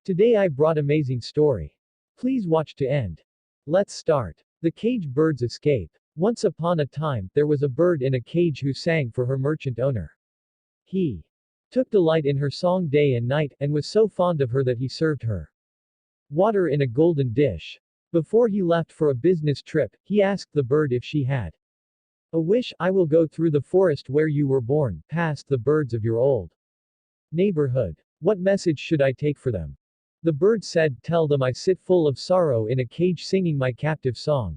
Today I brought amazing story. Please watch to end. Let's start. The cage birds escape. Once upon a time, there was a bird in a cage who sang for her merchant owner. He took delight in her song day and night, and was so fond of her that he served her water in a golden dish. Before he left for a business trip, he asked the bird if she had a wish. I will go through the forest where you were born, past the birds of your old neighborhood. What message should I take for them? The bird said, tell them I sit full of sorrow in a cage singing my captive song.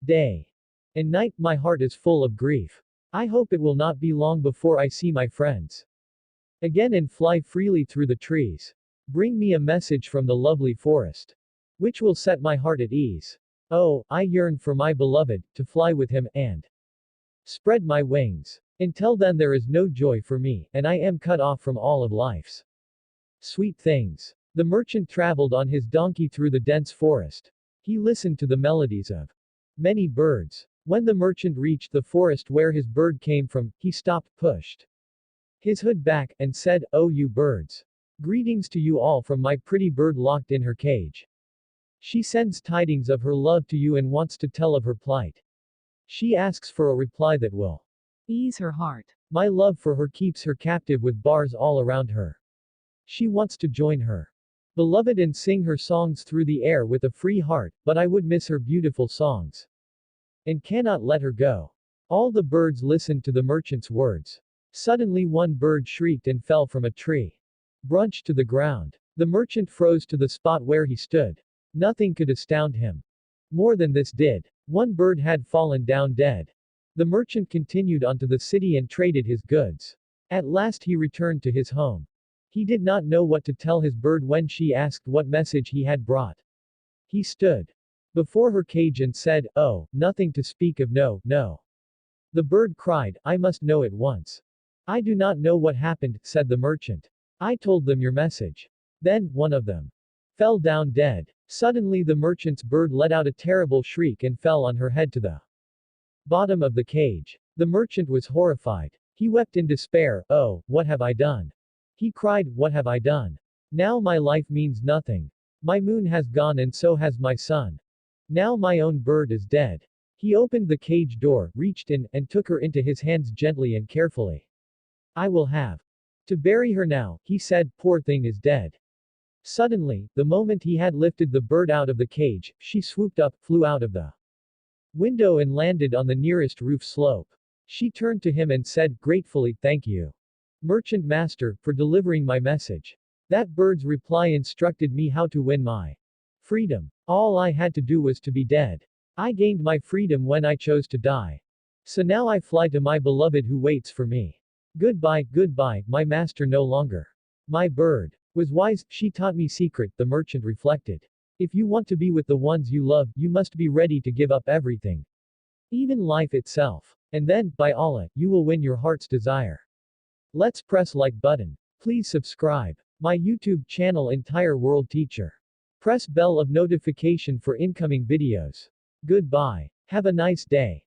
Day and night, my heart is full of grief. I hope it will not be long before I see my friends again and fly freely through the trees. Bring me a message from the lovely forest, which will set my heart at ease. Oh, I yearn for my beloved, to fly with him, and spread my wings. Until then there is no joy for me, and I am cut off from all of life's sweet things. The merchant traveled on his donkey through the dense forest. He listened to the melodies of many birds. When the merchant reached the forest where his bird came from, he stopped, pushed his hood back, and said, oh you birds. Greetings to you all from my pretty bird locked in her cage. She sends tidings of her love to you and wants to tell of her plight. She asks for a reply that will ease her heart. My love for her keeps her captive with bars all around her. She wants to join her beloved and sing her songs through the air with a free heart, but I would miss her beautiful songs and cannot let her go. All the birds listened to the merchant's words. Suddenly one bird shrieked and fell from a tree. Brunched to the ground. The merchant froze to the spot where he stood. Nothing could astound him more than this did. One bird had fallen down dead. The merchant continued on to the city and traded his goods. At last he returned to his home. He did not know what to tell his bird when she asked what message he had brought. He stood before her cage and said, oh, nothing to speak of, no, no. The bird cried, I must know at once. I do not know what happened, said the merchant. I told them your message. Then, one of them fell down dead. Suddenly the merchant's bird let out a terrible shriek and fell on her head to the bottom of the cage. The merchant was horrified. He wept in despair, oh, what have I done? He cried, what have I done? Now my life means nothing. My moon has gone and so has my sun. Now my own bird is dead. He opened the cage door, reached in, and took her into his hands gently and carefully. I will have to bury her now, he said, poor thing is dead. Suddenly, the moment he had lifted the bird out of the cage, she swooped up, flew out of the window and landed on the nearest roof slope. She turned to him and said, gratefully, thank you, merchant master, for delivering my message. That bird's reply instructed me how to win my freedom. All I had to do was to be dead. I gained my freedom when I chose to die. So now I fly to my beloved who waits for me. Goodbye, goodbye, my master no longer. My bird was wise, she taught me secret, the merchant reflected. If you want to be with the ones you love, you must be ready to give up everything. Even life itself. And then, by Allah, you will win your heart's desire. Let's press like button. Please subscribe my YouTube channel Entire World Teacher. Press bell of notification for incoming videos. Goodbye. Have a nice day.